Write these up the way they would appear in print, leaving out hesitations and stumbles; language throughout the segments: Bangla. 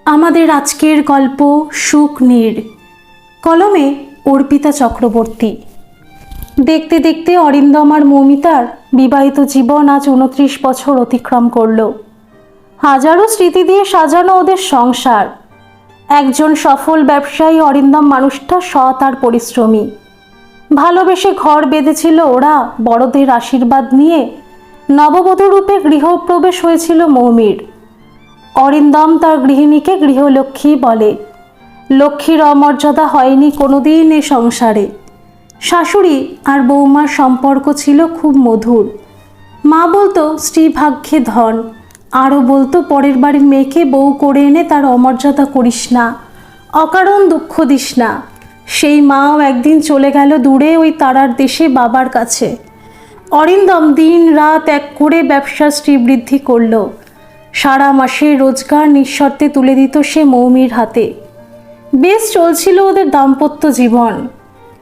আমাদের আজকের গল্প সুখ নীড়, কলমে অর্পিতা চক্রবর্তী। দেখতে দেখতে অরিন্দম আর মৌমিতার বিবাহিত জীবন আজ 29 বছর অতিক্রম করল। হাজারো স্মৃতি দিয়ে সাজানো ওদের সংসার। একজন সফল ব্যবসায়ী অরিন্দম মানুষটা সৎ আর পরিশ্রমী। ভালোবেসে ঘর বেঁধেছিল ওরা, বড়দের আশীর্বাদ নিয়ে নববধূ রূপে গৃহপ্রবেশ হয়েছিল মৌমির। অরিন্দম তার গৃহিণীকে গৃহলক্ষ্মী বলে। লক্ষ্মীর অমর্যাদা হয়নি কোনোদিন এ সংসারে। শাশুড়ি আর বৌমার সম্পর্ক ছিল খুব মধুর। মা বলতো স্ত্রী ভাগ্যে ধন, আরও বলতো পরের বাড়ির মেয়েকে বউ করে এনে তার অমর্যাদা করিস না, অকারণ দুঃখ দিস না। সেই মাও একদিন চলে গেল দূরে ওই তারার দেশে বাবার কাছে। অরিন্দম দিন রাত এক করে ব্যবসা শ্রীবৃদ্ধি করল। সারা মাসে রোজগার নিঃশর্তে তুলে দিত সে মৌমির হাতে। বেশ চলছিল ওদের দাম্পত্য জীবন,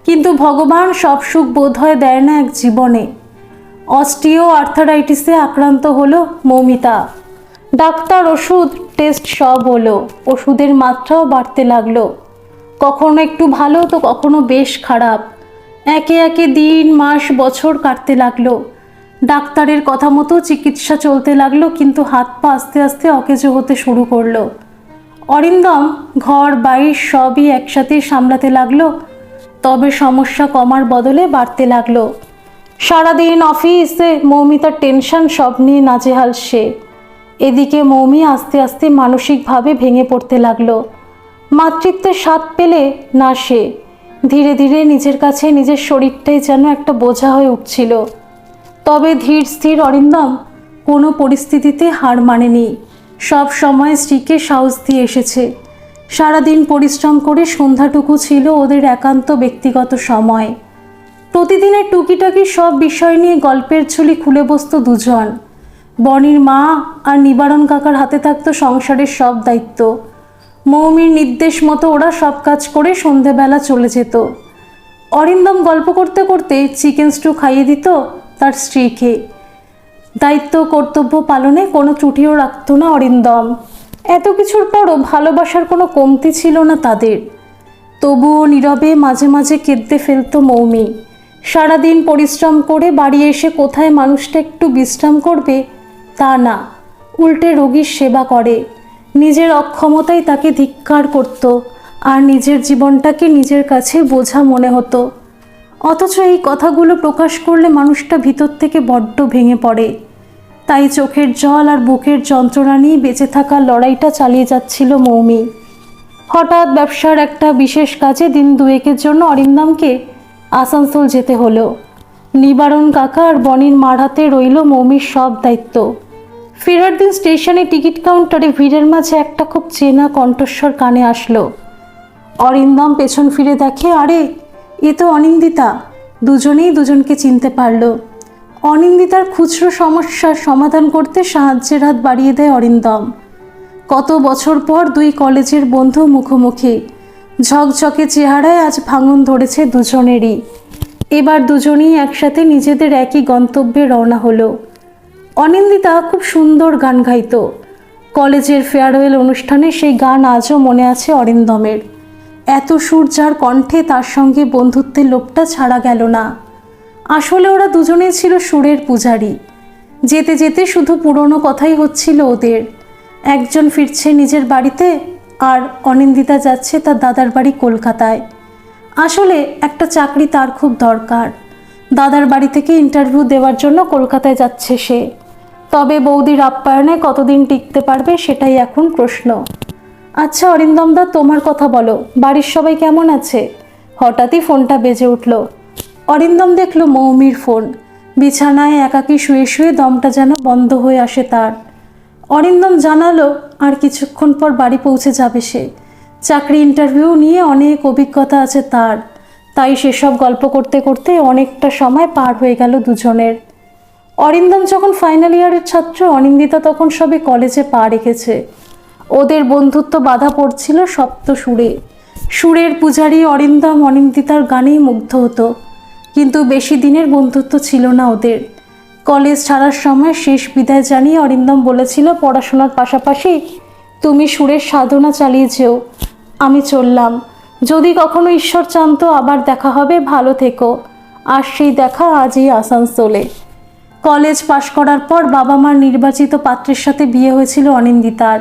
কিন্তু ভগবান সব সুখ বোধহয় দেয় না এক জীবনে। অস্টিও আর্থারাইটিসে আক্রান্ত হলো মৌমিতা। ডাক্তার, ওষুধ, টেস্ট সব হলো। ওষুধের মাত্রাও বাড়তে লাগলো, কখনো একটু ভালো তো কখনো বেশ খারাপ। একে একে দিন মাস বছর কাটতে লাগলো। ডাক্তারের কথা মতো চিকিৎসা চলতে লাগলো, কিন্তু হাত পা আস্তে আস্তে অকেজো হতে শুরু করলো। অরিন্দম ঘর বাইর সবই একসাথে সামলাতে লাগলো, তবে সমস্যা কমার বদলে বাড়তে লাগলো। সারাদিন অফিসে মৌমিতার টেনশন, সব নিয়ে নাজেহাল সে। এদিকে মৌমি আস্তে আস্তে মানসিকভাবে ভেঙে পড়তে লাগলো। মাতৃত্বের স্বাদ পেলে না সে। ধীরে ধীরে নিজের কাছে নিজের শরীরটাই যেন একটা বোঝা হয়ে উঠছিল। তবে ধীর স্থির অরিন্দম কোনো পরিস্থিতিতে হার মানেনি। সব সময় স্ত্রীকে সাহস দিয়ে এসেছে। সারাদিন পরিশ্রম করে সন্ধ্যাটুকু ছিল ওদের একান্ত ব্যক্তিগত সময়। প্রতিদিনের টুকিটাকি সব বিষয় নিয়ে গল্পের ঝুলি খুলে বসত দুজন। বনির মা আর নিবারণ কাকার হাতে থাকতো সংসারের সব দায়িত্ব। মৌমির নির্দেশ মতো ওরা সব কাজ করে সন্ধেবেলা চলে যেত। অরিন্দম গল্প করতে করতে চিকেন স্টু খাইয়ে দিত তার স্ত্রীকে। দায়িত্ব কর্তব্য পালনে কোনো ত্রুটিও রাখত না অরিন্দম। এত কিছুর পরও ভালোবাসার কোনো কমতি ছিল না তাদের। তবুও নীরবে মাঝে মাঝে কেঁদে ফেলত মৌমি। সারাদিন পরিশ্রম করে বাড়ি এসে কোথায় মানুষটা একটু বিশ্রাম করবে তা না, উল্টে রোগীর সেবা করে। নিজের অক্ষমতাই তাকে ধিক্কার করত, আর নিজের জীবনটাকে নিজের কাছে বোঝা মনে হতো। অথচ এই কথাগুলো প্রকাশ করলে মানুষটা ভিতর থেকে বড্ড ভেঙে পড়ে। তাই চোখের জল আর বুকের যন্ত্রণা নিয়ে বেঁচে থাকার লড়াইটা চালিয়ে যাচ্ছিল মৌমি। হঠাৎ ব্যবসার একটা বিশেষ কাজে দিন দুয়েকের জন্য অরিন্দমকে আসানসোল যেতে হলো। নিবারণ কাকা আর বনির মার হাতে রইল মৌমির সব দায়িত্ব। ফেরার দিন স্টেশনে টিকিট কাউন্টারে ভিড়ের মাঝে একটা খুব চেনা কণ্ঠস্বর কানে আসলো। অরিন্দম পেছন ফিরে দেখে, আরে এ তো অনিন্দিতা। দুজনেই দুজনকে চিনতে পারল। অনিন্দিতার খুচরো সমস্যার সমাধান করতে সাহায্যের হাত বাড়িয়ে দেয় অরিন্দম। কত বছর পর দুই কলেজের বন্ধু মুখোমুখি। ঝকঝকে চেহারায় আজ ভাঙন ধরেছে দুজনেরই। এবার দুজনেই একসাথে নিজেদের একই গন্তব্যে রওনা হলো। অনিন্দিতা খুব সুন্দর গান গাইত। কলেজের ফেয়ারওয়েল অনুষ্ঠানে সেই গান আজও মনে আছে অরিন্দমের। এত সুর যার কণ্ঠে, তার সঙ্গে বন্ধুত্বের লোভটা ছাড়া গেল না। আসলে ওরা দুজনেই ছিল সুরের পূজারী। যেতে যেতে শুধু পুরনো কথাই হচ্ছিল ওদের। একজন ফিরছে নিজের বাড়িতে, আর অনিন্দিতা যাচ্ছে তার দাদার বাড়ি কলকাতায়। আসলে একটা চাকরি তার খুব দরকার। দাদার বাড়ি থেকে ইন্টারভিউ দেওয়ার জন্য কলকাতায় যাচ্ছে সে। তবে বৌদির আপ্যায়নে কতদিন টিকতে পারবে সেটাই এখন প্রশ্ন। আচ্ছা অরিন্দমদা, তোমার কথা বলো, বাড়ির সবাই কেমন আছে? হঠাৎই ফোনটা বেজে উঠল। অরিন্দম দেখল মৌমির ফোন। বিছানায় একাকী শুয়ে শুয়ে দমটা যেন বন্ধ হয়ে আসে তার। অরিন্দম জানালো আর কিছুক্ষণ পর বাড়ি পৌঁছে যাবে সে। চাকরি ইন্টারভিউ নিয়ে অনেক অভিজ্ঞতা আছে তার। তাই সেসব গল্প করতে করতে অনেকটা সময় পার হয়ে গেল দুজনের। অরিন্দম যখন ফাইনাল ইয়ারের ছাত্র, অনিন্দিতা তখন সবে কলেজে পা রেখেছে। ওদের বন্ধুত্ব বাধা পড়ছিল সপ্ত সুরে। সুরের পূজারী অরিন্দম অনিন্দিতার গানেই মুগ্ধ হতো, কিন্তু বেশি দিনের বন্ধুত্ব ছিল না ওদের। কলেজ ছাড়ার সময় শেষ বিদায় জানিয়ে অরিন্দম বলেছিল পড়াশোনার পাশাপাশি তুমি সুরের সাধনা চালিয়ে যেও, আমি চললাম। যদি কখনো ঈশ্বর চান তো আবার দেখা হবে, ভালো থেকো। আর সেই দেখা আজই আসানসোলে। কলেজ পাশ করার পর বাবা মার নির্বাচিত পাত্রের সাথে বিয়ে হয়েছিল অনিন্দিতার।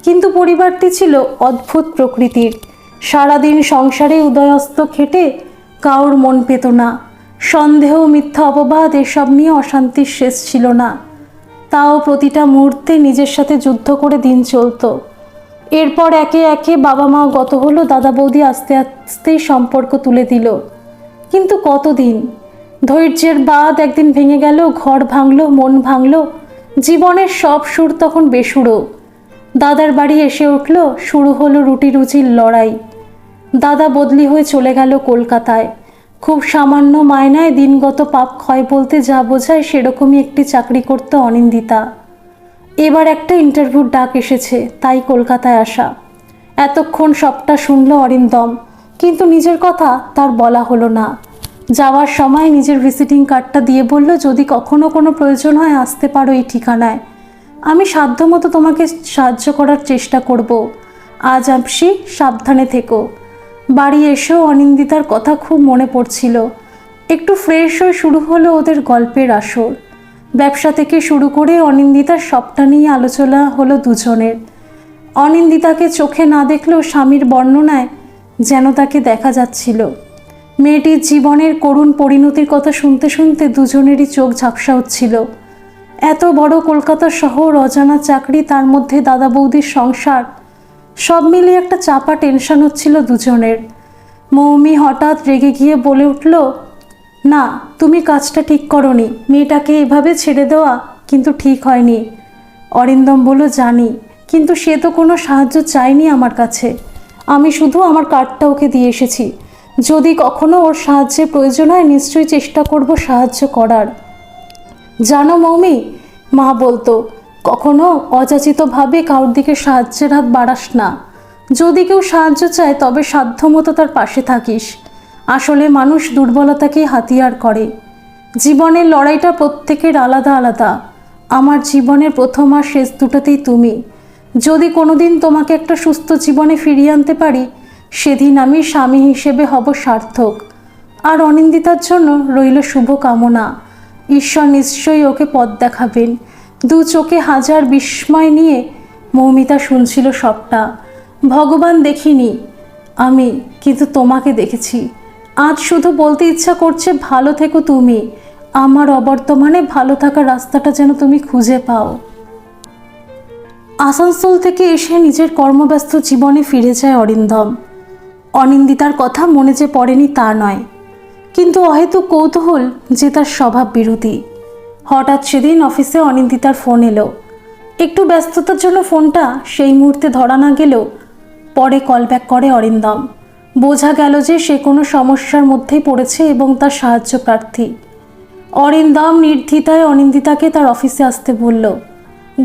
কিন্তু পরিবারটি ছিল অদ্ভুত প্রকৃতির। সারাদিন সংসারে উদয়স্ত খেটে কাউর মন পেত না। সন্দেহ, মিথ্যা অপবাদ এসব নিয়ে অশান্তির শেষ ছিল না। তাও প্রতিটা মুহূর্তে নিজের সাথে যুদ্ধ করে দিন চলত। এরপর একে একে বাবা মা গত হলো, দাদা বৌদি আস্তে আস্তেই সম্পর্ক তুলে দিল। কিন্তু কতদিন? ধৈর্যের বাঁধ একদিন ভেঙে গেল, ঘর ভাঙলো, মন ভাঙলো। জীবনের সব সুর তখন বেসুরো। দাদার বাড়ি এসে উঠল, শুরু হলো রুটি রুচির লড়াই। দাদা বদলি হয়ে চলে গেল কলকাতায়। খুব সামান্য মায়নায় দিনগত পাপ ক্ষয় বলতে যা বোঝায় সেরকমই একটি চাকরি করত অনিন্দিতা। এবার একটা ইন্টারভিউর ডাক এসেছে, তাই কলকাতায় আসা। এতক্ষণ সবটা শুনল অরিন্দম, কিন্তু নিজের কথা তার বলা হলো না। যাওয়ার সময় নিজের ভিজিটিং কার্ডটা দিয়ে বলল, যদি কখনো কোনো প্রয়োজন হয় আসতে পারো এই ঠিকানায়। আমি সাধ্যমতো তোমাকে সাহায্য করার চেষ্টা করব। আজ আসি, সাবধানে থেকো। বাড়ি এসেও অনিন্দিতার কথা খুব মনে পড়ছিল। একটু ফ্রেশ হয়ে শুরু হলো ওদের গল্পের আসর। ব্যবসা থেকে শুরু করে অনিন্দিতার সবটা নিয়ে আলোচনা হলো দুজনের। অনিন্দিতাকে চোখে না দেখলেও স্বামীর বর্ণনায় যেন তাকে দেখা যাচ্ছিল। মেয়েটির জীবনের করুণ পরিণতির কথা শুনতে শুনতে দুজনেরই চোখ ঝাপসা হচ্ছিল। এত বড় কলকাতা শহর, অজানা চাকরি, তার মধ্যে দাদা বৌদির সংসার, সব মিলিয়ে একটা চাপা টেনশন হচ্ছিল দুজনের। মৌমি হঠাৎ রেগে গিয়ে বলে উঠল, না, তুমি কাজটা ঠিক করনি। মেয়েটাকে এভাবে ছেড়ে দেওয়া কিন্তু ঠিক হয়নি। অরিন্দম বলল, জানি, কিন্তু সে তো কোনো সাহায্য চায়নি আমার কাছে। আমি শুধু আমার কার্ডটা ওকে দিয়ে এসেছি। যদি কখনো ওর সাহায্যের প্রয়োজন হয় নিশ্চয়ই চেষ্টা করব সাহায্য করার। জানো মৌমি, মা বলতো, কখনো অযাচিতভাবে কারোর দিকে সাহায্যের হাত বাড়াস না। যদি কেউ সাহায্য চায় তবে সাধ্যমতো তার পাশে থাকিস। আসলে মানুষ দুর্বলতাকেই হাতিয়ার করে। জীবনের লড়াইটা প্রত্যেকের আলাদা আলাদা। আমার জীবনের প্রথম আর শেষ দুটোতেই তুমি। যদি কোনোদিন তোমাকে একটা সুস্থ জীবনে ফিরিয়ে আনতে পারি, সেদিন আমি স্বামী হিসেবে হব সার্থক। আর অনিন্দিতার জন্য রইল শুভ কামনা। ঈশ্বর নিশ্চয়ই ওকে পথ দেখাবেন। দু চোখে হাজার বিস্ময় নিয়ে মৌমিতা শুনছিল সবটা। ভগবান দেখিনি আমি, কিন্তু তোমাকে দেখেছি। আজ শুধু বলতে ইচ্ছা করছে, ভালো থেকো তুমি। আমার অবর্তমানে ভালো থাকার রাস্তাটা যেন তুমি খুঁজে পাও। আসানসোল থেকে এসে নিজের কর্মব্যস্ত জীবনে ফিরে যায় অরিন্দম। অনিন্দিতার কথা মনে যে পড়েনি তা নয়, কিন্তু অহেতুক কৌতূহল যে তার স্বভাব বিরোধী। হঠাৎ সেদিন অফিসে অনিন্দিতার ফোন এলো। একটু ব্যস্ততার জন্য ফোনটা সেই মুহূর্তে ধরা না গেলেও পরে কল ব্যাক করে অরিন্দম। বোঝা গেল যে সে কোনো সমস্যার মধ্যেই পড়েছে এবং তার সাহায্য প্রার্থী। অরিন্দম নির্দ্বিধায় অনিন্দিতাকে তার অফিসে আসতে বলল।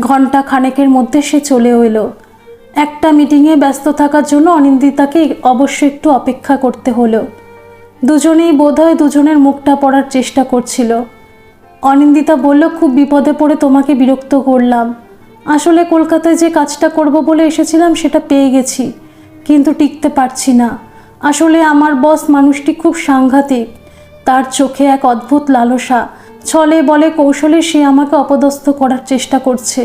ঘণ্টা খানেকের মধ্যে সে চলেও এলো। একটা মিটিংয়ে ব্যস্ত থাকার জন্য অনিন্দিতাকে অবশ্য একটু অপেক্ষা করতে হলো। দুজনেই বোধহয় দুজনের মুখটা পড়ার চেষ্টা করছিল। অনিন্দিতা বলল, খুব বিপদে পড়ে তোমাকে বিরক্ত করলাম। আসলে কলকাতায় যে কাজটা করব বলে এসেছিলাম সেটা পেয়ে গেছি, কিন্তু টিকতে পারছি না। আসলে আমার বস মানুষটি খুব সাংঘাতিক। তার চোখে এক অদ্ভুত লালসা। ছলে বলে কৌশলে সে আমাকে অপদস্থ করার চেষ্টা করছে।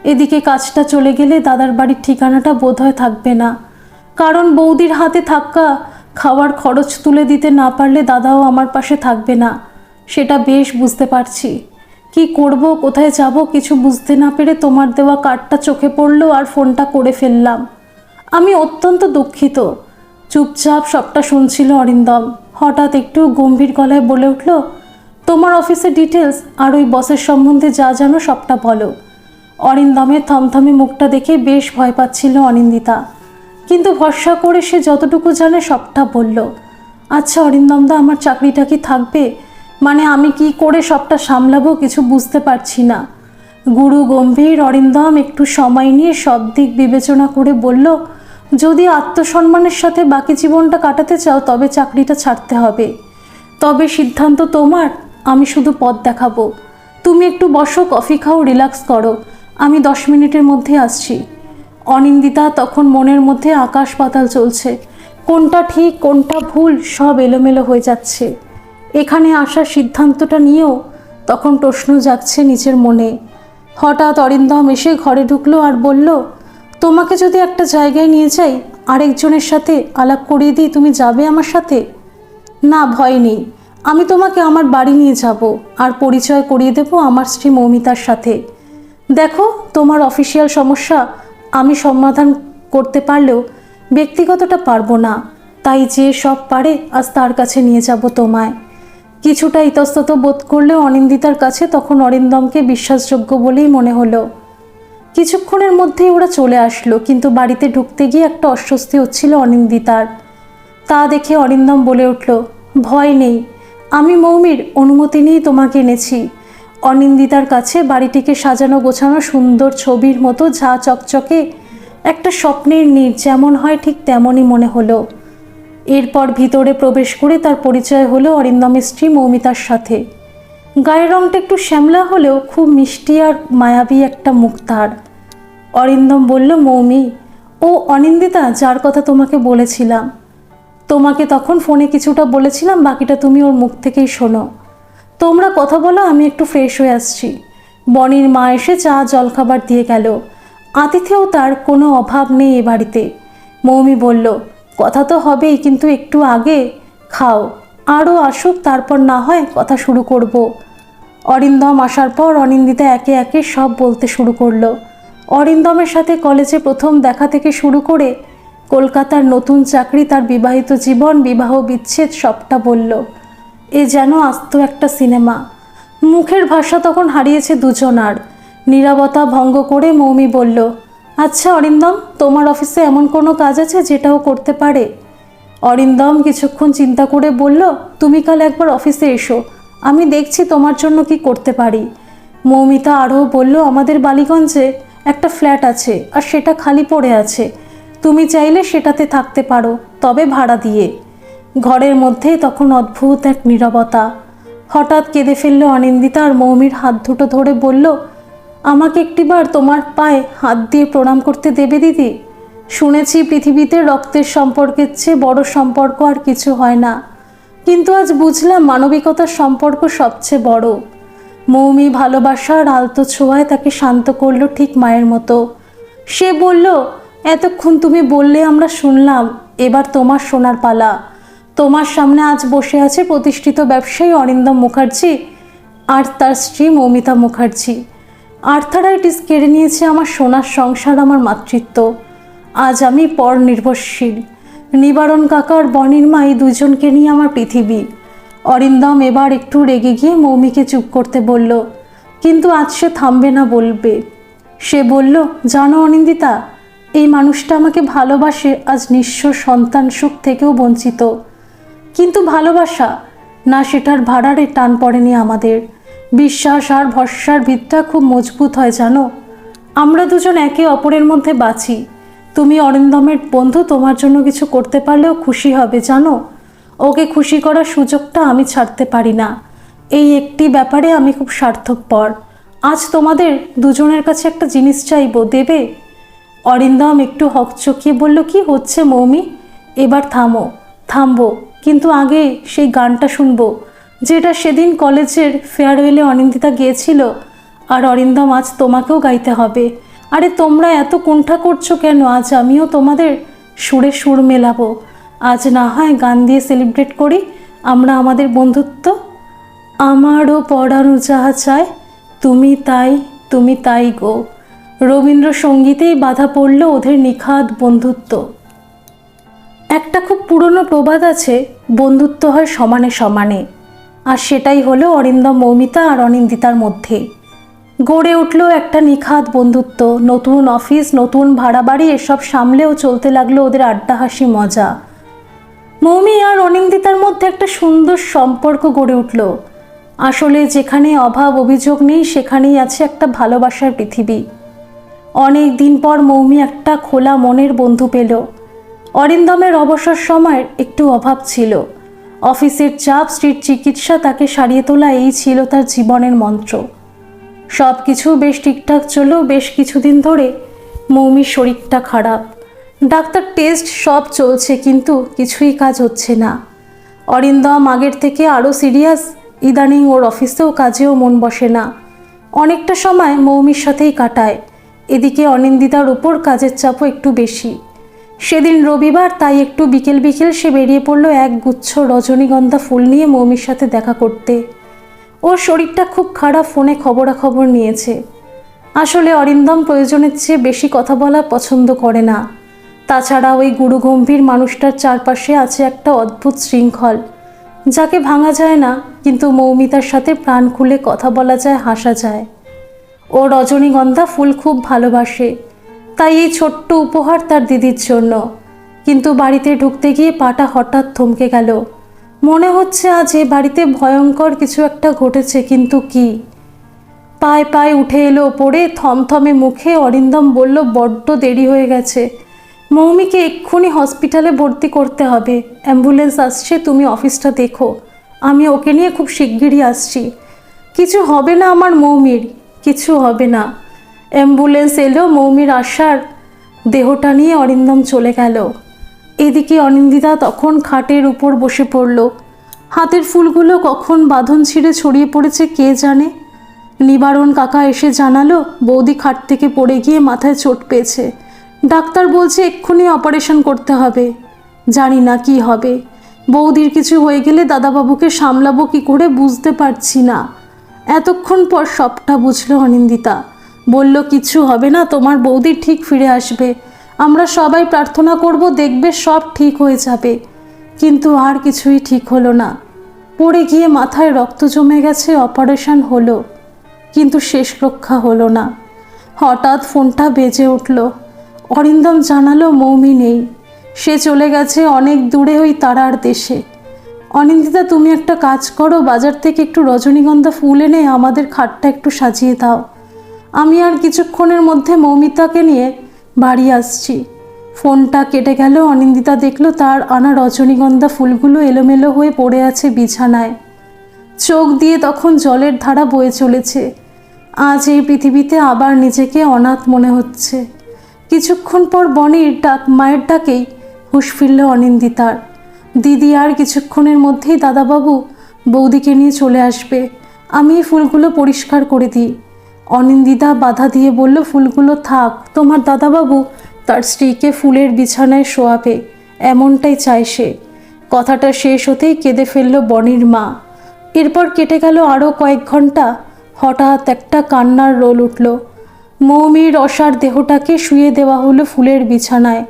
এদিকে কাজটা চলে গেলে দাদার বাড়ির ঠিকানাটা বোধহয় থাকবে না, কারণ বৌদির হাতে থাকা খাওয়ার খরচ তুলে দিতে না পারলে দাদাও আমার পাশে থাকবে না। সেটা বেশ বুঝতে পারছি। কি করব, কোথায় যাব কিছু বুঝতে না পেরে তোমার দেওয়া কার্ডটা চোখে পড়লো আর ফোনটা করে ফেললাম। আমি অত্যন্ত দুঃখিত। চুপচাপ সবটা শুনছিল অরিন্দম। হঠাৎ একটু গম্ভীর গলায় বলে উঠল, তোমার অফিসের ডিটেলস আর ওই বসের সম্বন্ধে যা জানো সবটা বলো। অরিন্দমের থমথমে মুখটা দেখে বেশ ভয় পাচ্ছিল অনিন্দিতা, কিন্তু ভরসা করে সে যতটুকু জানে সবটা বলল। আচ্ছা অরিন্দমদা, আমার চাকরিটা কি থাকবে? মানে আমি কি করে সবটা সামলাবো কিছু বুঝতে পারছি না। গুরু গম্ভীর। অরিন্দম একটু সময় নিয়ে সব দিক বিবেচনা করে বলল, যদি আত্মসম্মানের সাথে বাকি জীবনটা কাটাতে চাও তবে চাকরিটা ছাড়তে হবে। তবে সিদ্ধান্ত তোমার, আমি শুধু পথ দেখাবো। তুমি একটু বসো, কফি খাও, রিল্যাক্স করো। আমি 10 মিনিটের মধ্যে আসছি। অনিন্দিতা তখন মনের মধ্যে আকাশ পাতাল চলছে, কোনটা ঠিক কোনটা ভুল সব এলোমেলো হয়ে যাচ্ছে। এখানে আসার সিদ্ধান্তটা নিয়েও তখন প্রশ্ন জাগছে নিজের মনে। হঠাৎ অরিন্দম এসে ঘরে ঢুকলো আর বলল, তোমাকে যদি একটা জায়গায় নিয়ে যাই, আরেকজনের সাথে আলাপ করিয়ে দিই, তুমি যাবে আমার সাথে? না, ভয় নেই, আমি তোমাকে আমার বাড়ি নিয়ে যাব আর পরিচয় করিয়ে দেব আমার স্ত্রী মৌমিতার সাথে। দেখো, তোমার অফিসিয়াল সমস্যা আমি সমাধান করতে পারলেও ব্যক্তিগতটা পারবো না, তাই যে সব পারে আজ তার কাছে নিয়ে যাব তোমায়। কিছুটা ইতস্তত বোধ করলেও অনিন্দিতার কাছে তখন অরিন্দমকে বিশ্বাসযোগ্য বলেই মনে হলো। কিছুক্ষণের মধ্যেই ওরা চলে আসলো, কিন্তু বাড়িতে ঢুকতে গিয়ে একটা অস্বস্তি হচ্ছিল অনিন্দিতার। তা দেখে অরিন্দম বলে উঠল, ভয় নেই, আমি মৌমির অনুমতি নিয়েই তোমাকে এনেছি। অনিন্দিতার কাছে বাড়িটিকে সাজানো গোছানো সুন্দর ছবির মতো ঝা চকচকে একটা স্বপ্নের নীড় যেমন হয় ঠিক তেমনই মনে হলো। এরপর ভিতরে প্রবেশ করে তার পরিচয় হলো অরিন্দমের স্ত্রী মৌমিতার সাথে। গায়ের রংটা একটু শ্যামলা হলেও খুব মিষ্টি আর মায়াবী একটা মুখ তার। অরিন্দম বলল, মৌমি, ও অনিন্দিতা যার কথা তোমাকে বলেছিলাম। তোমাকে তখন ফোনে কিছুটা বলেছিলাম, বাকিটা তুমি ওর মুখ থেকেই শোনো। তোমরা কথা বলো, আমি একটু ফ্রেশ হয়ে আসছি। বনির মা এসে চা জলখাবার দিয়ে গেল। আতিথেও তার কোনো অভাব নেই এ বাড়িতে। মৌমি বলল, কথা তো হবেই, কিন্তু একটু আগে খাও, আরও আসুক, তারপর না হয় কথা শুরু করব। অরিন্দম আসার পর অনিন্দিতা একে একে সব বলতে শুরু করলো। অরিন্দমের সাথে কলেজে প্রথম দেখা থেকে শুরু করে কলকাতার নতুন চাকরি, তার বিবাহিত জীবন, বিবাহ বিচ্ছেদ সবটা বলল। এ যেন আস্ত একটা সিনেমা। মুখের ভাষা তখন হারিয়েছে দুজনার। নীরবতা ভঙ্গ করে মৌমি বলল, আচ্ছা অরিন্দম, তোমার অফিসে এমন কোনো কাজ আছে যেটাও করতে পারে? অরিন্দম কিছুক্ষণ চিন্তা করে বলল, তুমি কাল একবার অফিসে এসো, আমি দেখছি তোমার জন্য কি করতে পারি। মৌমিতা আরও বলল, আমাদের বালিগঞ্জে একটা ফ্ল্যাট আছে আর সেটা খালি পড়ে আছে, তুমি চাইলে সেটাতে থাকতে পারো, তবে ভাড়া দিয়ে। ঘরের মধ্যে তখন অদ্ভুত এক নীরবতা। হঠাৎ কেঁদে ফেলল অনিন্দিতা আর মৌমির হাত দুটো ধরে বলল, আমাকে একটিবার তোমার পায়ে হাত দিয়ে প্রণাম করতে দেবে দিদি? শুনেছি পৃথিবীতে রক্তের সম্পর্কের চেয়ে বড় সম্পর্ক আর কিছু হয় না, কিন্তু আজ বুঝলাম মানবিকতার সম্পর্ক সবচেয়ে বড়। মৌমি ভালোবাসার আলতো ছোঁয়ায় তাকে শান্ত করলো, ঠিক মায়ের মতো। সে বলল, এতক্ষণ তুমি বললে আমরা শুনলাম, এবার তোমার শোনার পালা। তোমার সামনে আজ বসে আছে প্রতিষ্ঠিত ব্যবসায়ী অরিন্দম মুখার্জি আর তার স্ত্রী মৌমিতা মুখার্জি। আর্থারাইটিস কেড়ে নিয়েছে আমার সোনার সংসার, আমার মাতৃত্ব। আজ আমি পর নির্ভরশীল। নিবারণ কাকার বনির মা, এই দুজনকে নিয়ে আমার পৃথিবী। অরিন্দম এবার একটু রেগে গিয়ে মৌমিকে চুপ করতে বলল, কিন্তু আজ সে থামবে না, বলবে। সে বলল, জানো অনিন্দিতা, এই মানুষটা আমাকে ভালোবাসে, আজ নিঃস্ব সন্তান সুখ থেকেও বঞ্চিত। কিন্তু ভালোবাসা না, সেটার ভাড়ারে টান পড়েনি আমাদের। বিশ্বাস আর ভরসার ভিতটা খুব মজবুত হয় জানো। আমরা দুজন একে অপরের মধ্যে বাঁচি। তুমি অরিন্দমের বন্ধু, তোমার জন্য কিছু করতে পারলেও খুশি হবে জানো। ওকে খুশি করার সুযোগটা আমি ছাড়তে পারি না। এই একটি ব্যাপারে আমি খুব স্বার্থপর। আজ তোমাদের দুজনের কাছে একটা জিনিস চাইবো, দেবে? অরিন্দম একটু হকচকিয়ে বলল, কি হচ্ছে মৌমি? এবার থামবো, কিন্তু আগে সেই গানটা শুনবো, যেটা সেদিন কলেজের ফেয়ারওয়েলে অনিন্দিতা গিয়েছিল। আর অরিন্দম, আজ তোমাকেও গাইতে হবে। আরে তোমরা এত কুণ্ঠা করছো কেন? আজ আমিও তোমাদের সুরে সুর মেলাবো। আজ না হয় গান দিয়ে সেলিব্রেট করি আমরা আমাদের বন্ধুত্ব। আমারও পড়ানো যাহা চায়, তুমি তাই গো। রবীন্দ্রসঙ্গীতেই বাধা পড়ল ওদের নিখাদ বন্ধুত্ব। একটা খুব পুরনো প্রবাদ আছে, বন্ধুত্ব হয় সমানে সমানে, আর সেটাই হলো অরিন্দম মৌমিতা আর অনিন্দিতার মধ্যে। গড়ে উঠল একটা নিখাদ বন্ধুত্ব। নতুন অফিস, নতুন ভাড়া বাড়ি, এসব সামলেও চলতে লাগলো ওদের আড্ডা, হাসি, মজা। মৌমি আর অনিন্দিতার মধ্যে একটা সুন্দর সম্পর্ক গড়ে উঠল। আসলে যেখানে অভাব অভিযোগ নেই, সেখানেই আছে একটা ভালোবাসার পৃথিবী। অনেক দিন পর মৌমি একটা খোলা মনের বন্ধু পেল। অরিন্দমের অবসর সময়ের একটু অভাব ছিল। অফিসের চাপ, স্ত্রীর চিকিৎসা, তাকে সারিয়ে তোলা, এই ছিল তার জীবনের মন্ত্র। সব কিছু বেশ ঠিকঠাক চললেও বেশ কিছুদিন ধরে মৌমির শরীরটা খারাপ, ডাক্তার টেস্ট সব চলছে কিন্তু কিছুই কাজ হচ্ছে না। অরিন্দম আগের থেকে আরও সিরিয়াস, ইদানিং ওর অফিসেও কাজেও মন বসে না, অনেকটা সময় মৌমির সাথেই কাটায়। এদিকে অনিন্দিতার উপর কাজের চাপও একটু বেশি। সেদিন রবিবার, তাই একটু বিকেল বিকেল সে বেরিয়ে পড়ল এক গুচ্ছ রজনীগন্ধা ফুল নিয়ে মৌমির সাথে দেখা করতে। ওর শরীরটা খুব খারাপ, ফোনে খবরাখবর নিয়েছে। আসলে অরিন্দম প্রয়োজনের চেয়ে বেশি কথা বলা পছন্দ করে না। তাছাড়া ওই গুরুগম্ভীর মানুষটার চারপাশে আছে একটা অদ্ভুত শৃঙ্খল, যাকে ভাঙা যায় না, কিন্তু মৌমিতার সাথে প্রাণ খুলে কথা বলা যায়, হাসা যায়। ও রজনীগন্ধা ফুল খুব ভালোবাসে, তাই এই ছোট্ট উপহার তার দিদির জন্য। কিন্তু বাড়িতে ঢুকতে গিয়ে পাটা হঠাৎ থমকে গেল। মনে হচ্ছে আজ এ বাড়িতে ভয়ঙ্কর কিছু একটা ঘটেছে, কিন্তু কি? পায়ে পায়ে উঠে এলো ওপরে, থমথমে মুখে অরিন্দম বলল, বড্ড দেরি হয়ে গেছে, মৌমিকে এক্ষুনি হসপিটালে ভর্তি করতে হবে। অ্যাম্বুলেন্স আসছে, তুমি অফিসটা দেখো, আমি ওকে নিয়ে খুব শিগগিরই আসছি। কিছু হবে না আমার মৌমির, কিছু হবে না। অ্যাম্বুলেন্স এলো, মৌমির আশার দেহটা নিয়ে অরিন্দম চলে গেল। এদিকে অনিন্দিতা তখন খাটের উপর বসে পড়ল। হাতের ফুলগুলো কখন বাঁধন ছিঁড়ে ছড়িয়ে পড়েছে কে জানে। নিবারণ কাকা এসে জানালো বৌদি খাট থেকে পড়ে গিয়ে মাথায় চোট পেয়েছে, ডাক্তার বলছে এক্ষুনি অপারেশন করতে হবে। জানি না কি হবে, বৌদির কিছু হয়ে গেলে দাদাবাবুকে সামলাবো কি করে বুঝতে পারছি না। এতক্ষণ পর সবটা বুঝলো অনিন্দিতা। বলল, কিছু হবে না, তোমার বৌদি ঠিক ফিরে আসবে, আমরা সবাই প্রার্থনা করব, দেখবে সব ঠিক হয়ে যাবে। কিন্তু আর কিছুই ঠিক হলো না। পড়ে গিয়ে মাথায় রক্ত জমে গেছে, অপারেশন হলো, কিন্তু শেষ রক্ষা হলো না। হঠাৎ ফোনটা বেজে উঠল। অরিন্দম জানালো মৌমি নেই, সে চলে গেছে অনেক দূরে, ওই তারার দেশে। অনিন্দিতা, তুমি একটা কাজ করো, বাজার থেকে একটু রজনীগন্ধা ফুল এনে আমাদের খাটটা একটু সাজিয়ে দাও। আমি আর কিছুক্ষণের মধ্যে মৌমিতাকে নিয়ে বাড়ি আসছি। ফোনটা কেটে গেল। অনিন্দিতা দেখল তার আনা রজনীগন্ধা ফুলগুলো এলোমেলো হয়ে পড়ে আছে বিছানায়। চোখ দিয়ে তখন জলের ধারা বয়ে চলেছে। আজ এই পৃথিবীতে আবার নিজেকে অনাথ মনে হচ্ছে। কিছুক্ষণ পর বনির মায়ের ডাকেই হুঁশ ফিরল অনিন্দিতার। দিদি আর কিছুক্ষণের মধ্যেই দাদাবাবু বৌদিকে নিয়ে চলে আসবে, আমি এই ফুলগুলো পরিষ্কার করে দিই। অনিন্দিতা বাধা দিয়ে বলল, ফুলগুলো থাক, তোমার দাদাবাবু তার স্ত্রীকে ফুলের বিছানায় শোয়াবে, এমনটাই চায় সে। কথাটা শেষ হতেই কেঁদে ফেলল বনির মা। এরপর কেটে গেল আরও কয়েক ঘন্টা। হঠাৎ একটা কান্নার রোল উঠল। মৌমির অসার দেহটাকে শুয়ে দেওয়া হলো ফুলের বিছানায়।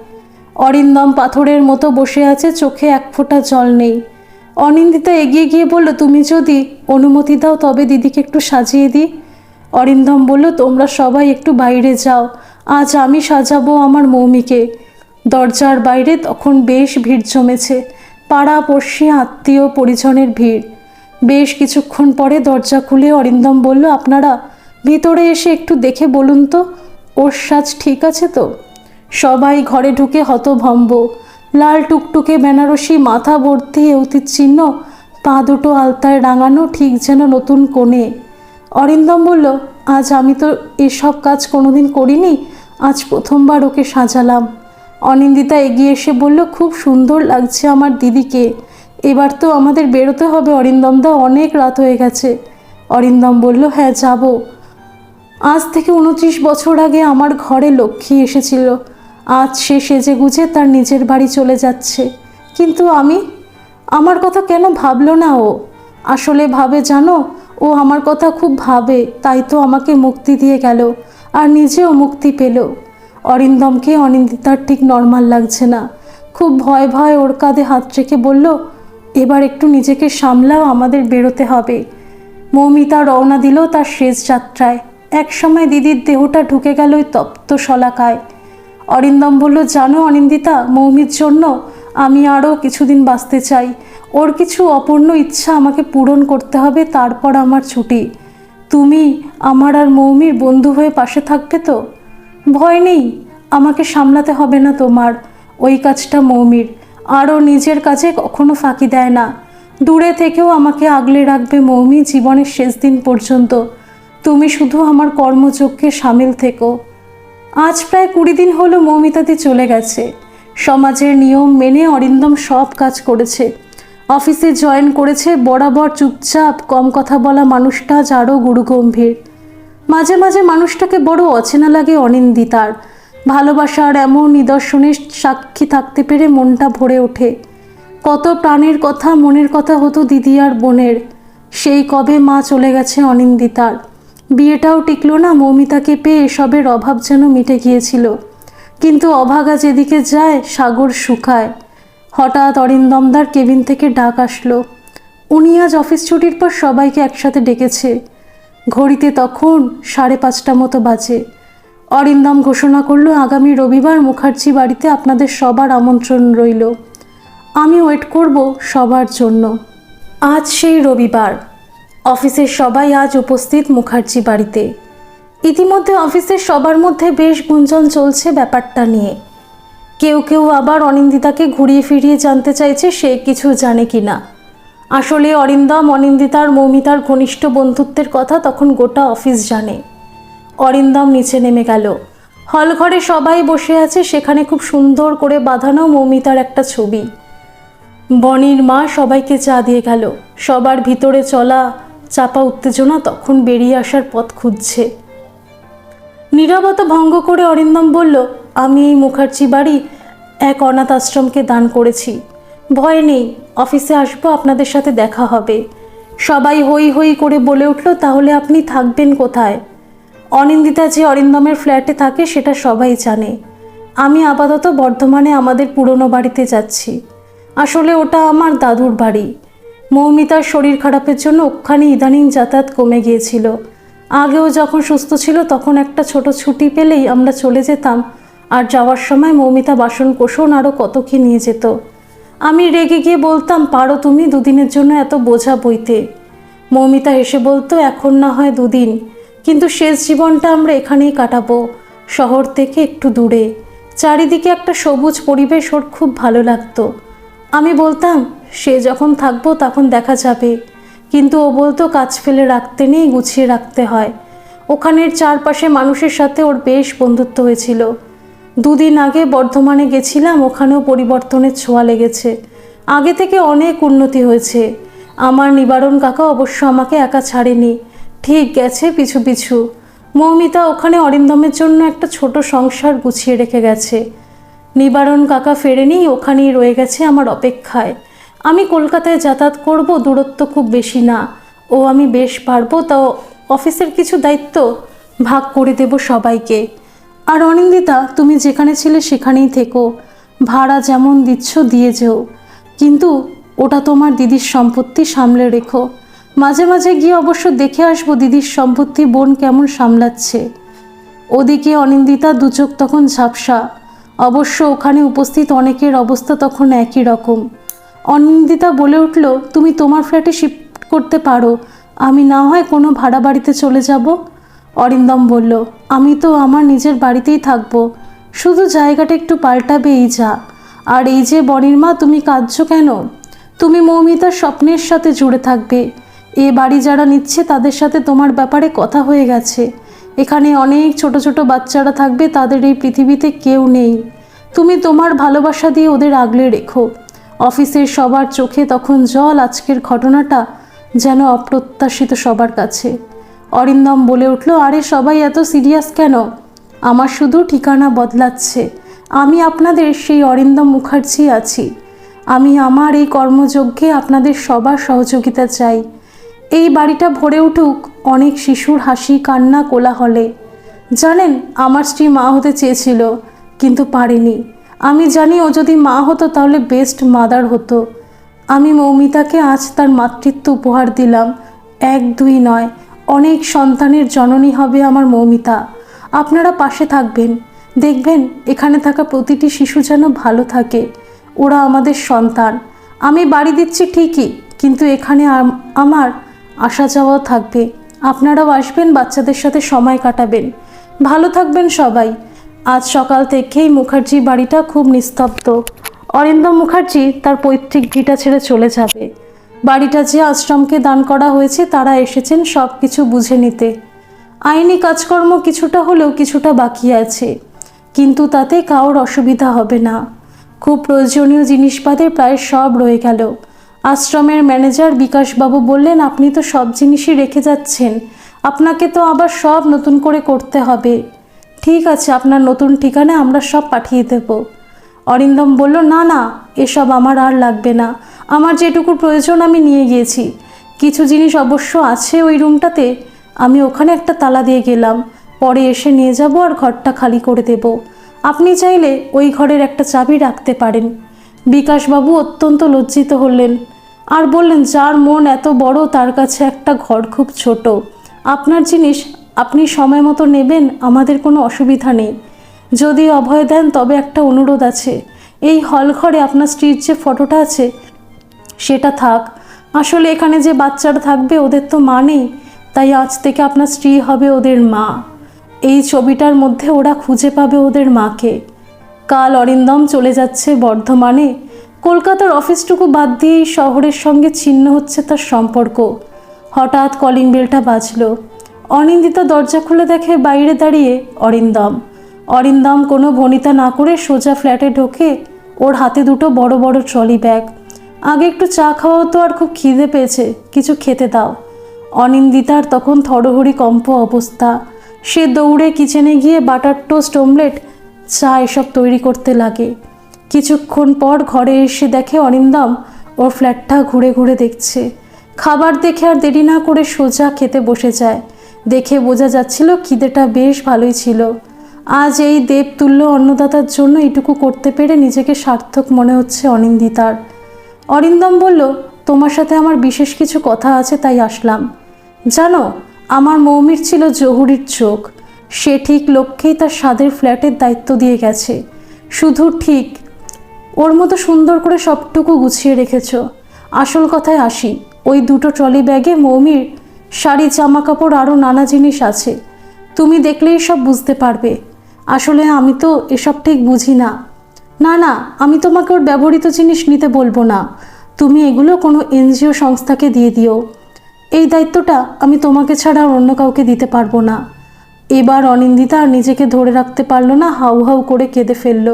অরিন্দম পাথরের মতো বসে আছে, চোখে এক ফোঁটা জল নেই। অনিন্দিতা এগিয়ে গিয়ে বলল, তুমি যদি অনুমতি দাও তবে দিদিকে একটু সাজিয়ে দিই। অরিন্দম বলল, তোমরা সবাই একটু বাইরে যাও, আজ আমি সাজাবো আমার মৌমিকে। দরজার বাইরে তখন বেশ ভিড় জমেছে, পাড়া পড়শি, আত্মীয় পরিজনের ভিড়। বেশ কিছুক্ষণ পরে দরজা খুলে অরিন্দম বলল, আপনারা ভিতরে এসে একটু দেখে বলুন তো ওর সাজ ঠিক আছে তো। সবাই ঘরে ঢুকে হতভম্ব। লাল টুকটুকে বেনারসি, মাথা ভর্তি এউতির চিহ্ন, পা দুটো আলতায় রাঙানো, ঠিক যেন নতুন কনে। অরিন্দম বলল, আজ আমি তো এসব কাজ কোনোদিন করিনি, আজ প্রথমবার ওকে সাজালাম। অনিন্দিতা এগিয়ে এসে বলল, খুব সুন্দর লাগছে আমার দিদিকে। এবার তো আমাদের বেরোতে হবে অরিন্দমদা, অনেক রাত হয়ে গেছে। অরিন্দম বলল, হ্যাঁ যাব। আজ থেকে 29 বছর আগে আমার ঘরে লক্ষ্মী এসেছিল, আজ সে সেজে গুজে তার নিজের বাড়ি চলে যাচ্ছে। কিন্তু আমার কথা কেন ভাবলো না ও? আসলে ভাবে জানো, ও আমার কথা খুব ভাবে, তাই তো আমাকে মুক্তি দিয়ে গেল, আর নিজেও মুক্তি পেল। অরিন্দমকে অনিন্দিতার ঠিক নর্মাল লাগছে না, খুব ভয় ভয় ওর কাঁধে হাত রেখে বলল, এবার একটু নিজেকে সামলাও, আমাদের বেরোতে হবে। মৌমিতা রওনা দিল তার শেষ যাত্রায়। এক সময় দিদির দেহটা ঢুকে গেল ওই তপ্ত শলাকায়। অরিন্দম বলল, জানো অনিন্দিতা, মৌমির জন্য আমি আরও কিছুদিন বাঁচতে চাই। ওর কিছু অপূর্ণ ইচ্ছা আমাকে পূরণ করতে হবে, তারপর আমার ছুটি। তুমি আমার আর মৌমির বন্ধু হয়ে পাশে থাকবে তো? ভয় নেই, আমাকে সামলাতে হবে না তোমার। ওই কাজটা মৌমির, আরও নিজের কাজে কখনো ফাঁকি দেয় না। দূরে থেকেও আমাকে আগলে রাখবে মৌমি জীবনের শেষ দিন পর্যন্ত। তুমি শুধু আমার কর্মযজ্ঞে সামিল থেকো। আজ প্রায় 20 দিন হলো মৌমিতাদি চলে গেছে। সমাজের নিয়ম মেনে অরিন্দম সব কাজ করেছে, অফিসে জয়েন করেছে। বরাবর চুপচাপ কম কথা বলা মানুষটা আজ আরও গুরুগম্ভীর। মাঝে মাঝে মানুষটাকে বড় অচেনা লাগে অনিন্দিতার। ভালোবাসার এমন নিদর্শনের সাক্ষী থাকতে পেরে মনটা ভরে ওঠে। কত প্রাণের কথা, মনের কথা হতো দিদি আর বোনের। সেই কবে মা চলে গেছে অনিন্দিতার। বিয়েটাও টিকলো না, মৌমিতাকে পেয়ে এসবের অভাব যেন মিটে গিয়েছিল। কিন্তু অভাগা যেদিকে যায় সাগর শুকায়। হঠাৎ অরিন্দমদার কেবিন থেকে ডাক আসলো। উনি আজ অফিস ছুটির পর সবাইকে একসাথে ডেকেছে। ঘড়িতে তখন 5:30 মতো বাজে। অরিন্দম ঘোষণা করলো, আগামী রবিবার মুখার্জি বাড়িতে আপনাদের সবার আমন্ত্রণ রইল। আমি ওয়েট করব সবার জন্য। আজ সেই রবিবার। অফিসের সবাই আজ উপস্থিত মুখার্জি বাড়িতে। ইতিমধ্যে অফিসের সবার মধ্যে বেশ গুঞ্জন চলছে ব্যাপারটা নিয়ে। কেউ কেউ আবার অনিন্দিতাকে ঘুরিয়ে ফিরিয়ে জানতে চাইছে সে কিছু জানে কি না। আসলে অরিন্দম অনিন্দিতার মৌমিতার ঘনিষ্ঠ বন্ধুত্বের কথা তখন গোটা অফিস জানে। অরিন্দম নিচে নেমে গেল। হল ঘরে সবাই বসে আছে, সেখানে খুব সুন্দর করে বাঁধানো মৌমিতার একটা ছবি। বনির মা সবাইকে চা দিয়ে গেল। সবার ভিতরে চলা চাপা উত্তেজনা তখন বেরিয়ে আসার পথ খুঁজছে। নীরবতা ভঙ্গ করে অরিন্দম বলল, আমি এই মুখার্জি বাড়ি এক অনাথ আশ্রমকে দান করেছি। ভয় নেই, অফিসে আসবো, আপনাদের সাথে দেখা হবে। সবাই হই হই করে বলে উঠল, তাহলে আপনি থাকবেন কোথায়? অনিন্দিতা যে অরিন্দমের ফ্ল্যাটে থাকে সেটা সবাই জানে। আমি আপাতত বর্ধমানে আমাদের পুরনো বাড়িতে যাচ্ছি। আসলে ওটা আমার দাদুর বাড়ি। মৌমিতার শরীর খারাপের জন্য ওখানে ইদানিং যাতায়াত কমে গিয়েছিল। আগেও যখন সুস্থ ছিল তখন একটা ছোট ছুটি পেলেই আমরা চলে যেতাম, আর যাওয়ার সময় মৌমিতা বাসন কোসন আরও কত কি নিয়ে যেত। আমি রেগে গিয়ে বলতাম, পারো তুমি 2 দিনের জন্য এত বোঝা বইতে? মৌমিতা হেসে বলতো, এখন না হয় 2 দিন, কিন্তু শেষ জীবনটা আমরা এখানেই কাটাবো, শহর থেকে একটু দূরে। চারিদিকে একটা সবুজ পরিবেশ, ওর খুব ভালো লাগতো। আমি বলতাম, সে যখন থাকবো তখন দেখা যাবে, কিন্তু ও বলতো কাজ ফেলে রাখতে নেই, গুছিয়ে রাখতে হয়। ওখানের চারপাশে মানুষের সাথে ওর বেশ বন্ধুত্ব হয়েছিল। 2 দিন আগে বর্ধমানে গেছিলাম, ওখানেও পরিবর্তনের ছোঁয়া লেগেছে। আগে থেকে অনেক উন্নতি হয়েছে। আমার নিবারণ কাকা অবশ্য আমাকে একা ছাড়েনি, ঠিক গেছে পিছু পিছু। মৌমিতা ওখানে অরিন্দমের জন্য একটা ছোট সংসার গুছিয়ে রেখে গেছে। নিবারণ কাকা ফেরেনি, ওখানেই রয়ে গেছে আমার অপেক্ষায়। আমি কলকাতায় যাতায়াত করব, দূরত্ব খুব বেশি না, ও আমি বেশ পারবো। তাও অফিসের কিছু দায়িত্ব ভাগ করে দেব সবাইকে। আর অনিন্দিতা, তুমি যেখানে ছিলে সেখানেই থেকো, ভাড়া যেমন দিচ্ছ দিয়ে যেও, কিন্তু ওটা তোমার দিদির সম্পত্তি, সামলে রেখো। মাঝে মাঝে গিয়ে অবশ্য দেখে আসবো দিদির সম্পত্তি বোন কেমন সামলাচ্ছে। ওদিকে অনিন্দিতা 2 চোখ তখন ঝাপসা। অবশ্য ওখানে উপস্থিত অনেকের অবস্থা তখন একই রকম। অনিন্দিতা বলে উঠল, তুমি তোমার ফ্ল্যাটে শিফট করতে পারো, আমি না হয় কোনো ভাড়া বাড়িতে চলে যাব। অরিন্দম বলল, আমি তো আমার নিজের বাড়িতেই থাকবো, শুধু জায়গাটা একটু পাল্টাবে এই যা। আর এই যে বনির মা, তুমি কাঁদছো কেন? তুমি মৌমিতার স্বপ্নের সাথে জুড়ে থাকবে। এ বাড়ি যারা নিচ্ছে তাদের সাথে তোমার ব্যাপারে কথা হয়ে গেছে। এখানে অনেক ছোট ছোট বাচ্চারা থাকবে, তাদের এই পৃথিবীতে কেউ নেই। তুমি তোমার ভালোবাসা দিয়ে ওদের আগলে রেখো। অফিসের সবার চোখে তখন জল। আজকের ঘটনাটা যেন অপ্রত্যাশিত সবার কাছে। অরিন্দম বলে উঠল, আরে সবাই এত সিরিয়াস কেন? আমার শুধু ঠিকানা বদলাচ্ছে। আমি আপনাদের সেই অরিন্দম মুখার্জি আছি। আমি আমার এই কর্মযজ্ঞে আপনাদের সবার সহযোগিতা চাই। এই বাড়িটা ভরে উঠুক অনেক শিশুর হাসি, কান্না, কোলাহলে। জানেন, আমার স্ত্রী মা হতে চেয়েছিল, কিন্তু পারেনি। আমি জানি ও যদি মা হতো তাহলে বেস্ট মাদার হতো। আমি মৌমিতাকে আজ তার মাতৃত্ব উপহার দিলাম। 1-2 নয়, অনেক সন্তানের জননী হবে আমার মৌমিতা। আপনারা পাশে থাকবেন, দেখবেন এখানে থাকা প্রতিটি শিশু যেন ভালো থাকে। ওরা আমাদের সন্তান। আমি বাড়ি দিচ্ছি ঠিকই, কিন্তু এখানে আমার আসা যাওয়াও থাকবে। আপনারাও আসবেন, বাচ্চাদের সাথে সময় কাটাবেন। ভালো থাকবেন সবাই। আজ সকাল থেকেই মুখার্জি বাড়িটা খুব নিস্তব্ধ। অরিন্দম মুখার্জি তার পৈতৃক ভিটা ছেড়ে চলে যাবে। বাড়িটা যে আশ্রমকে দান করা হয়েছে তারা এসেছেন সব কিছু বুঝে নিতে। আইনি কাজকর্ম কিছুটা হলেও কিছুটা বাকি আছে, কিন্তু তাতে কারোর অসুবিধা হবে না। খুব প্রয়োজনীয় জিনিসপাতির প্রায় সব রয়ে গেল। আশ্রমের ম্যানেজার বিকাশবাবু বললেন, আপনি তো সব জিনিসই রেখে যাচ্ছেন, আপনাকে তো আবার সব নতুন করে করতে হবে। ঠিক আছে, আপনার নতুন ঠিকানায় আমরা সব পাঠিয়ে দেব। অরিন্দম বলল, না না, এসব আমার আর লাগবে না, আমার যেটুকু প্রয়োজন আমি নিয়ে গিয়েছি। কিছু জিনিস অবশ্য আছে ওই রুমটাতে, আমি ওখানে একটা তালা দিয়ে গেলাম, পরে এসে নিয়ে যাব আর ঘরটা খালি করে দেব। আপনি চাইলে ওই ঘরের একটা চাবি রাখতে পারেন। বিকাশবাবু অত্যন্ত লজ্জিত হলেন আর বললেন, যার মন এত বড় তার কাছে একটা ঘর খুব ছোট। আপনার জিনিস আপনি সময় মতো নেবেন, আমাদের কোনো অসুবিধা নেই। যদি অভয় দেন তবে একটা অনুরোধ আছে, এই হল ঘরে আপনার স্ত্রীর যে ফটোটা আছে সেটা থাক। আসলে এখানে যে বাচ্চারা থাকবে ওদের তো মা নেই, তাই আজ থেকে আপনার স্ত্রী হবে ওদের মা। এই ছবিটার মধ্যে ওরা খুঁজে পাবে ওদের মাকে। কাল অরিন্দম চলে যাচ্ছে বর্ধমানে। কলকাতার অফিসটুকু বাদ দিয়েই শহরের সঙ্গে ছিন্ন হচ্ছে তার সম্পর্ক। হঠাৎ কলিং বেলটা বাজল। অনিন্দিতা দরজা খুলে দেখে বাইরে দাঁড়িয়ে অরিন্দম। অরিন্দম কোনো ভনিতা না করে সোজা ফ্ল্যাটে ঢোকে। ওর হাতে দুটো বড় বড় ট্রলি ব্যাগ। আগে একটু চা খাওয়া হতো, আর খুব খিদে পেয়েছে, কিছু খেতে দাও। অনিন্দিতার তখন থরহরি কম্প অবস্থা। সে দৌড়ে কিচেনে গিয়ে বাটার টোস্ট, অমলেট, চা এসব তৈরি করতে লাগে। কিছুক্ষণ পর ঘরে এসে দেখে অরিন্দম ওর ফ্ল্যাটটা ঘুরে ঘুরে দেখছে। খাবার দেখে আর দেরি না করে সোজা খেতে বসে যায়। দেখে বোঝা যাচ্ছিল খিদেটা বেশ ভালোই ছিল। আজ এই দেবতুল্য অন্নদাতার জন্য এইটুকু করতে পেরে নিজেকে সার্থক মনে হচ্ছে অনিন্দিতার। অরিন্দম বলল, তোমার সাথে আমার বিশেষ কিছু কথা আছে, তাই আসলাম। জানো, আমার মৌমির ছিল জহুরির চোখ। সে ঠিক লোককেই তার স্বাদের ফ্ল্যাটের দায়িত্ব দিয়ে গেছে। শুধু ঠিক ওর মতো সুন্দর করে সবটুকু গুছিয়ে রেখেছ। আসল কথায় আসি, ওই দুটো ট্রলি ব্যাগে মৌমির শাড়ি, জামা কাপড়, আরও নানা জিনিস আছে। তুমি দেখলেই সব বুঝতে পারবে। আসলে আমি তো এসব ঠিক বুঝি না। না না, আমি তোমাকে ওর ব্যবহৃত জিনিস নিতে বলবো না। তুমি এগুলো কোনো এনজিও সংস্থাকে দিয়ে দিও। এই দায়িত্বটা আমি তোমাকে ছাড়া আর অন্য কাউকে দিতে পারবো না। এবার অনিন্দিতা আর নিজেকে ধরে রাখতে পারলো না, হাউ হাউ করে কেঁদে ফেলল।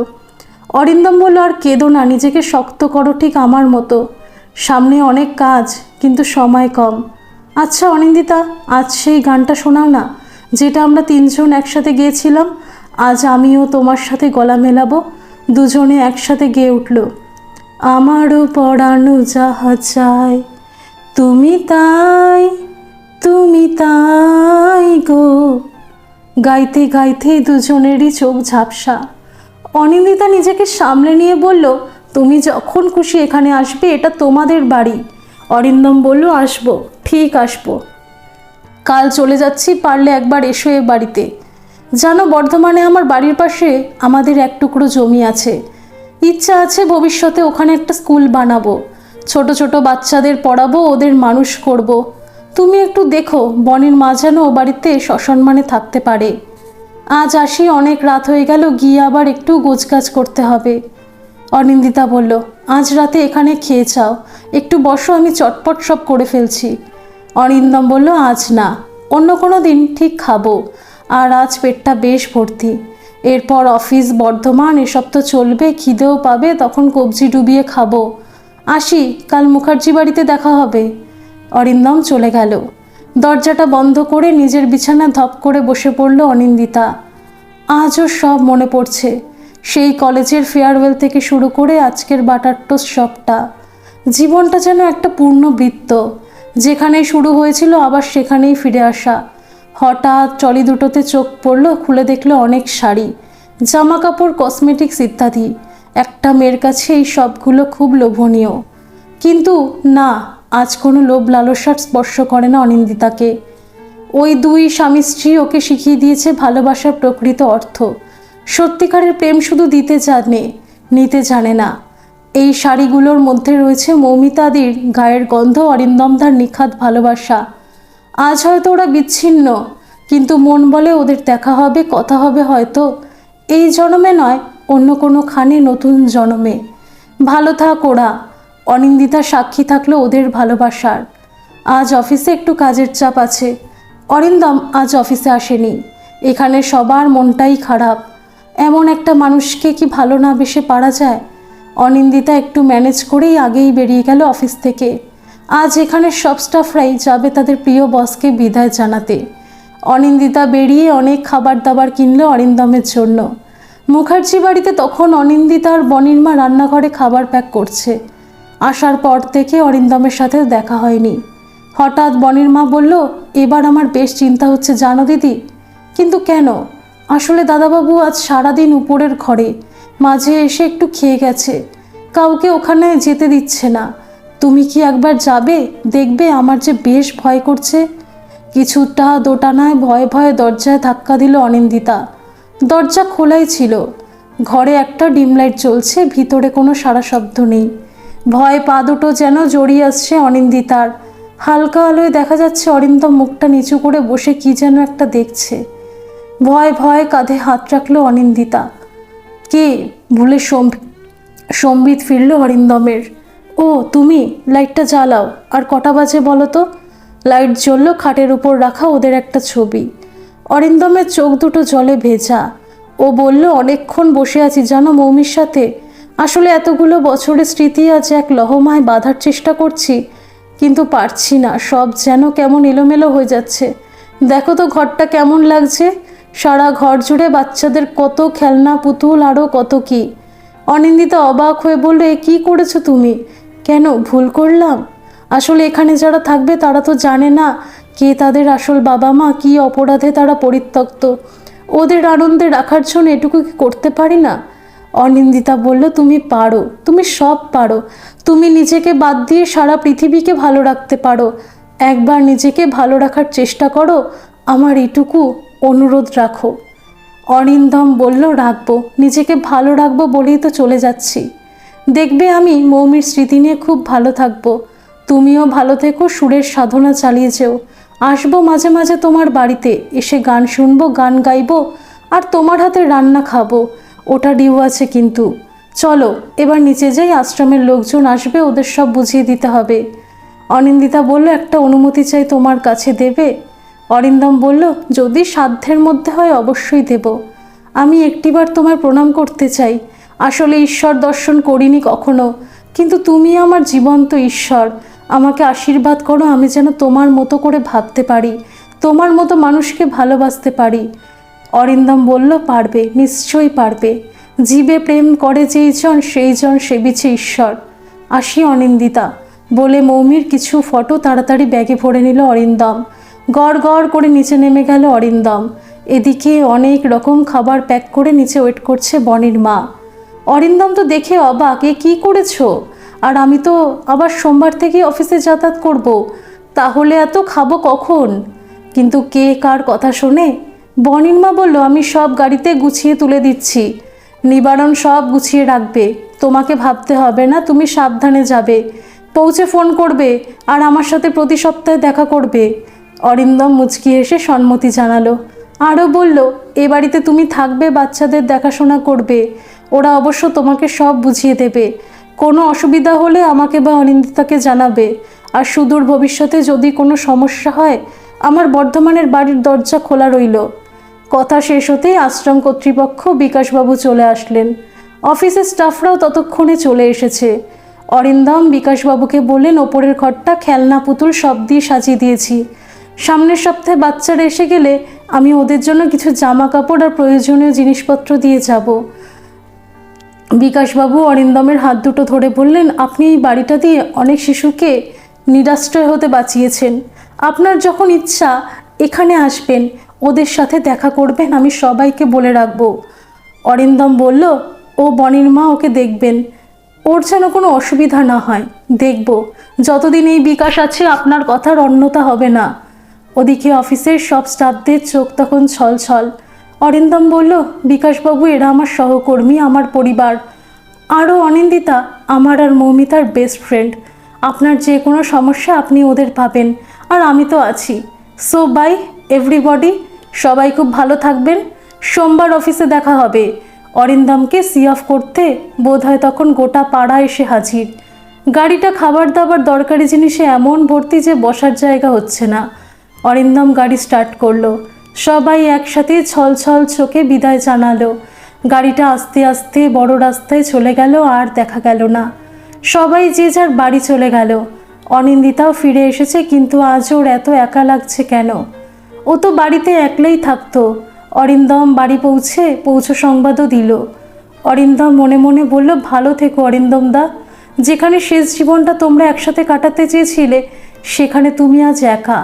অরিন্দম বলল, আর কেঁদো না, নিজেকে শক্ত করো ঠিক আমার মতো। সামনে অনেক কাজ, কিন্তু সময় কম। আচ্ছা অনিন্দিতা, আজ সেই গানটা শোনাও না, যেটা আমরা তিনজন একসাথে গেয়েছিলাম। আজ আমিও তোমার সাথে গলা মেলাবো। দুজনে একসাথে গেয়ে উঠল, আমারও পড়ানো যাহা চাই, তুমি তাই, তুমি তাই গো। গাইতে গাইতে দুজনেরই চোখ ঝাপসা। অনিন্দিতা নিজেকে সামলে নিয়ে বলল, তুমি যখন খুশি এখানে আসবে, এটা তোমাদের বাড়ি। অরিন্দম বলল, আসবো, ঠিক আসবো, কাল চলে যাচ্ছি, পারলে একবার এসো এ বাড়িতে। জানো, বর্ধমানে আমার বাড়ির পাশে আমাদের এক টুকরো জমি আছে। ইচ্ছা আছে ভবিষ্যতে ওখানে একটা স্কুল বানাবো, ছোট ছোট বাচ্চাদের পড়াবো, ওদের মানুষ করব। তুমি একটু দেখো, বনের মা যেন ও বাড়িতে সসম্মানে থাকতে পারে। আজ আসি, অনেক রাত হয়ে গেল, গিয়ে আবার একটু গোছগাছ করতে হবে। অনিন্দিতা বলল, আজ রাতে এখানে খেয়ে চাও, একটু বসো, আমি চটপট সব করে ফেলছি। অরিন্দম বলল, আজ না, অন্য কোনো দিন ঠিক খাবো, আর আজ পেটটা বেশ ভর্তি। এরপর অফিস, বর্ধমান এসব তো চলবে, খিদেও পাবে, তখন কবজি ডুবিয়ে খাবো। আসি, কাল মুখার্জি বাড়িতে দেখা হবে। অরিন্দম চলে গেল। দরজাটা বন্ধ করে নিজের বিছানা ধপ করে বসে পড়ল অনিন্দিতা। আজও সব মনে পড়ছে, সেই কলেজের ফেয়ারওয়েল থেকে শুরু করে আজকের বাটার টোস্ট সবটা। জীবনটা যেন একটা পূর্ণ বৃত্ত, যেখানে শুরু হয়েছিল আবার সেখানেই ফিরে আসা। হঠাৎ ট্রলি দুটোতে চোখ পড়ল, খুলে দেখলো অনেক শাড়ি, জামা কাপড়, কসমেটিক্স ইত্যাদি। একটা মেয়ের কাছে এই সবগুলো খুব লোভনীয়, কিন্তু না, আজ কোনো লোভ লালসার স্পর্শ করে না অনিন্দিতাকে। ওই দুই স্বামী স্ত্রী ওকে শিখিয়ে দিয়েছে ভালোবাসার প্রকৃত অর্থ। সত্যিকারের প্রেম শুধু দিতে জানে, নিতে জানে না। এই শাড়িগুলোর মধ্যে রয়েছে মৌমিতাদির গায়ের গন্ধ, অরিন্দমদার নিখাত ভালোবাসা। আজ হয়তো ওরা বিচ্ছিন্ন, কিন্তু মন বলে ওদের দেখা হবে, কথা হবে, হয়তো এই জন্মে নয়, অন্য কোনো খানে নতুন জন্মে। ভালো থাক ওরা। অনিন্দিতা সাক্ষী থাকলো ওদের ভালোবাসার। আজ অফিসে একটু কাজের চাপ আছে, অরিন্দম আজ অফিসে আসেনি। এখানে সবার মনটাই খারাপ। এমন একটা মানুষকে কি ভালো না বেসে পারা যায়? অনিন্দিতা একটু ম্যানেজ করেই আগেই বেরিয়ে গেল অফিস থেকে। আজ এখানে সব স্টাফরাই যাবে তাদের প্রিয় বসকে বিদায় জানাতে। অনিন্দিতা বেরিয়ে অনেক খাবার দাবার কিনল অরিন্দমের জন্য। মুখার্জি বাড়িতে তখন অনিন্দিতা আর বনির মা রান্নাঘরে খাবার প্যাক করছে। আসার পর থেকে অরিন্দমের সাথে দেখা হয়নি। হঠাৎ বনির মা বলল, এবার আমার বেশ চিন্তা হচ্ছে জানো দিদি। কিন্তু কেন? আসলে দাদাবাবু আজ সারাদিন উপরের ঘরে, মাঝে এসে একটু খেয়ে গেছে, কাউকে ওখানে যেতে দিচ্ছে না। তুমি কি একবার যাবে? দেখবে আমার যে বেশ ভয় করছে। কিছুটা দোটানায় ভয়ে ভয়ে দরজায় ধাক্কা দিল অনিন্দিতা। দরজা খোলাই ছিল। ঘরে একটা ডিম লাইট জ্বলছে, ভিতরে কোনো সারা শব্দ নেই। ভয় পা দুটো যেন জড়িয়ে আসছে অনিন্দিতার। হালকা আলোয় দেখা যাচ্ছে অরিন্দম মুখটা নিচু করে বসে কি যেন একটা দেখছে। ভয় ভয় কাঁধে হাত রাখলো অনিন্দিতা। কে? ভুলে সম্বিত ফিরল অরিন্দমের। ও তুমি, লাইটটা জ্বালাও। আর কটা বাজে বলো তো? লাইট জ্বলল, খাটের উপর রাখা ওদের একটা ছবি। অরিন্দমের চোখ দুটো জলে ভেজা। ও বলল, অনেকক্ষণ বসে আছি জানো মৌমির সাথে। আসলে এতগুলো বছরের স্মৃতি আজ এক লহমায় বাঁধার চেষ্টা করছি, কিন্তু পারছি না। সব যেন কেমন এলোমেলো হয়ে যাচ্ছে। দেখো তো ঘরটা কেমন লাগছে। সারা ঘর জুড়ে বাচ্চাদের কত খেলনা, পুতুল, আরও কত কি। অনিন্দিতা অবাক হয়ে বলল, এ কী করেছো তুমি? কেন, ভুল করলাম? আসলে এখানে যারা থাকবে তারা তো জানে না কে তাদের আসল বাবা মা, কী অপরাধে তারা পরিত্যক্ত। ওদের আনন্দে রাখার জন্য এটুকু কি করতে পারি না? অনিন্দিতা বলল, তুমি পারো, তুমি সব পারো। তুমি নিজেকে বাদ দিয়ে সারা পৃথিবীকে ভালো রাখতে পারো। একবার নিজেকে ভালো রাখার চেষ্টা করো। আমার এটুকু অনুরোধ রাখো। অরিন্দম বলল, রাখবো, নিজেকে ভালো রাখবো বলেই তো চলে যাচ্ছি। দেখবে আমি মৌমির স্মৃতি নিয়ে খুব ভালো থাকবো। তুমিও ভালো থেকো, সুরের সাধনা চালিয়ে যেও। আসবো মাঝে মাঝে তোমার বাড়িতে, এসে গান শুনবো, গান গাইবো, আর তোমার হাতে রান্না খাবো। ওটা ডিউ আছে কিন্তু। চলো এবার নিচে যাই, আশ্রমের লোকজন আসবে, ওদের সব বুঝিয়ে দিতে হবে। অনিন্দিতা বলল, একটা অনুমতি চাই, তোমার কাছে দেবে? অরিন্দম বলল, যদি সাধ্যের মধ্যে হয় অবশ্যই দেব। আমি একটিবার তোমায় প্রণাম করতে চাই। আসলে ঈশ্বর দর্শন করিনি কখনো, কিন্তু তুমি আমার জীবন্ত ঈশ্বর। আমাকে আশীর্বাদ করো, আমি যেন তোমার মতো করে ভাবতে পারি, তোমার মতো মানুষকে ভালোবাসতে পারি। অরিন্দম বলল, পারবে, নিশ্চয়ই পারবে। জীবে প্রেম করে যেই জন, সেই জন সেবিছে ঈশ্বর। আসি অনিন্দিতা। বলে মৌমির কিছু ফটো তাড়াতাড়ি ব্যাগে ভরে নিল অরিন্দম। গড় গড় করে নিচে নেমে গেল অরিন্দম। এদিকে অনেক রকম খাবার প্যাক করে নিচে ওয়েট করছে বনির মা। অরিন্দম তো দেখে অবাক, এ কী করেছো? আর আমি তো আবার সোমবার থেকে অফিসে যাতায়াত করব, তাহলে এত খাবো কখন? কিন্তু কে কার কথা শোনে? বনির মা বলল, আমি সব গাড়িতে গুছিয়ে তুলে দিচ্ছি, নিবারণ সব গুছিয়ে রাখবে, তোমাকে ভাবতে হবে না, তুমি সাবধানে যাবে, পৌঁছে ফোন করবে, আর আমার সাথে প্রতি সপ্তাহে দেখা করবে। অরিন্দম মুচকি হেসে সম্মতি জানালো। আরও বলল, এ বাড়িতে তুমি থাকবে, বাচ্চাদের দেখাশোনা করবে, ওরা অবশ্য তোমাকে সব বুঝিয়ে দেবে। কোনো অসুবিধা হলে আমাকে বা অনিন্দিতাকে জানাবে। আর সুদূর ভবিষ্যতে যদি কোনো সমস্যা হয়, আমার বর্ধমানের বাড়ির দরজা খোলা রইল। কথা শেষ হতেই আশ্রম কর্তৃপক্ষ বিকাশবাবু চলে আসলেন। অফিসের স্টাফরাও ততক্ষণে চলে এসেছে। অরিন্দম বিকাশবাবুকে বললেন, ওপরের ঘরটা খেলনা, পুতুল সব দিয়ে সাজিয়ে দিয়েছি। সামনের সপ্তাহে বাচ্চারা এসে গেলে আমি ওদের জন্য কিছু জামা কাপড় আর প্রয়োজনীয় জিনিসপত্র দিয়ে যাব। বিকাশবাবু অরিন্দমের হাত দুটো ধরে বললেন, আপনি এই বাড়িটা দিয়ে অনেক শিশুকে নিরাশ্রয় হতে বাঁচিয়েছেন। আপনার যখন ইচ্ছা এখানে আসবেন, ওদের সাথে দেখা করবেন, আমি সবাইকে বলে রাখবো। অরিন্দম বলল, ও বনির মা ওকে দেখবেন, ওর যেন কোনো অসুবিধা না হয়। দেখব, যতদিন এই বিকাশ আছে আপনার কথার অন্যতা হবে না। ওদিকে অফিসের সব স্টাফদের চোখ তখন ছলছল। অরিন্দম বলল, বিকাশবাবু এরা আমার সহকর্মী, আমার পরিবার। আরও অনিন্দিতা আমার আর মৌমিতার বেস্ট ফ্রেন্ড। আপনার যে কোনো সমস্যা আপনি ওদের পাবেন, আর আমি তো আছি। সো বাই এভরিবডি, সবাই খুব ভালো থাকবেন। সোমবার অফিসে দেখা হবে। অরিন্দমকে সি অফ করতে বোধহয় তখন গোটা পাড়া এসে হাজির। গাড়িটা খাবার দাবার দরকারি জিনিসে এমন ভর্তি যে বসার জায়গা হচ্ছে না। অরিন্দম গাড়ি স্টার্ট করলো। সবাই একসাথে ছলছল চোখে বিদায় জানালো। গাড়িটা আস্তে আস্তে বড় রাস্তায় চলে গেল, আর দেখা গেল না। সবাই যে যার বাড়ি চলে গেল। অনিন্দিতাও ফিরে এসেছে, কিন্তু আজ ওর এত একা লাগছে কেন? ও তো বাড়িতে একলাই থাকতো। অরিন্দম বাড়ি পৌঁছে সংবাদও দিল। অরিন্দম মনে মনে বলল, ভালো থেকো অরিন্দম দা। যেখানে শেষ জীবনটা তোমরা একসাথে কাটাতে চেয়েছিলে, সেখানে তুমি আজ একা।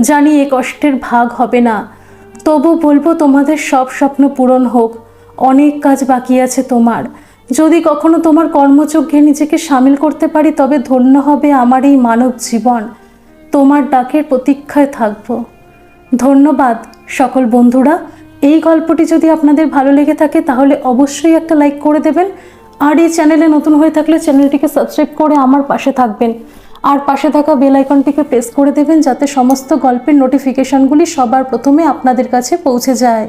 জানি এ কষ্টের ভাগ হবে না, তবু বলবো তোমাদের সব স্বপ্ন পূরণ হোক। অনেক কাজ বাকি আছে তোমার। যদি কখনো তোমার কর্মযজ্ঞে নিজেকে সামিল করতে পারি, তবে ধন্য হবে আমার এই মানব জীবন। তোমার ডাকের প্রতীক্ষায় থাকব। ধন্যবাদ সকল বন্ধুরা। এই গল্পটি যদি আপনাদের ভালো লেগে থাকে তাহলে অবশ্যই একটা লাইক করে দেবেন, আর এই চ্যানেলে নতুন হয়ে থাকলে চ্যানেলটিকে সাবস্ক্রাইব করে আমার পাশে থাকবেন, আর পাশে থাকা বেল আইকনটিকে প্রেস করে দেবেন যাতে সমস্ত গল্পের নোটিফিকেশনগুলি সবার প্রথমে আপনাদের কাছে পৌঁছে যায়।